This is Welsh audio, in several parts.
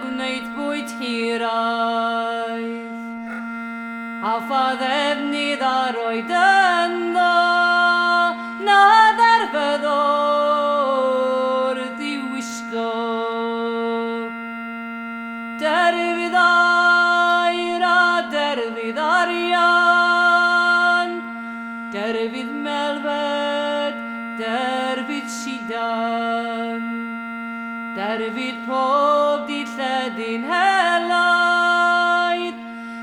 gwneud bwyd hiraidd. A pha ddefnydd ar oed ynddo, na ddarfyddor ddiwisgo. Derfydd air a derfydd arian, derfydd melfed, derfydd sidan, derfydd pob dilledyn helaeth,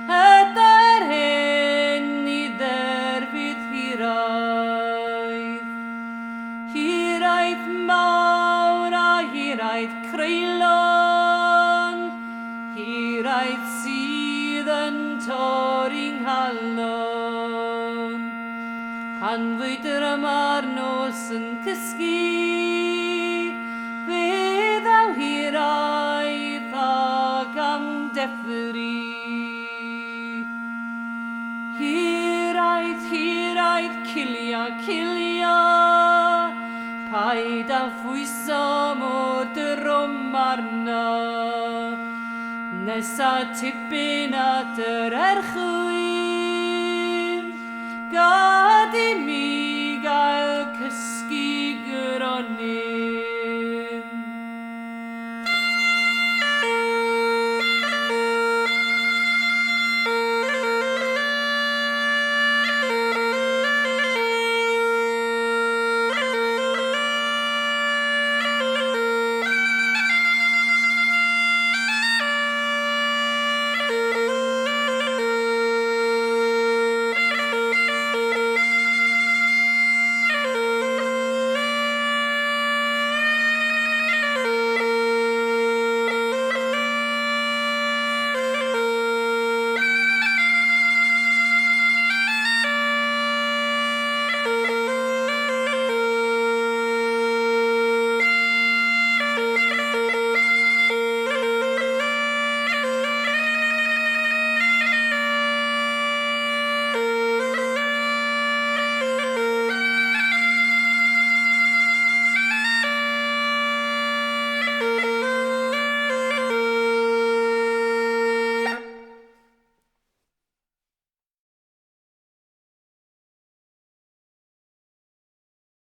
hyder hyn i derfydd hiraidd. Hiraeth mawr a hiraeth creulon, hiraeth sydd yn torri'n nghalon. Pan fwy drymar nos yn cysgu, fydd aw hiraeth ag amdeffri. Hiraeth, hiraeth, cilia, cilia, paid â phwyso mod y rwm arna. Nesa tipyn at yr erchwyn, gad i mi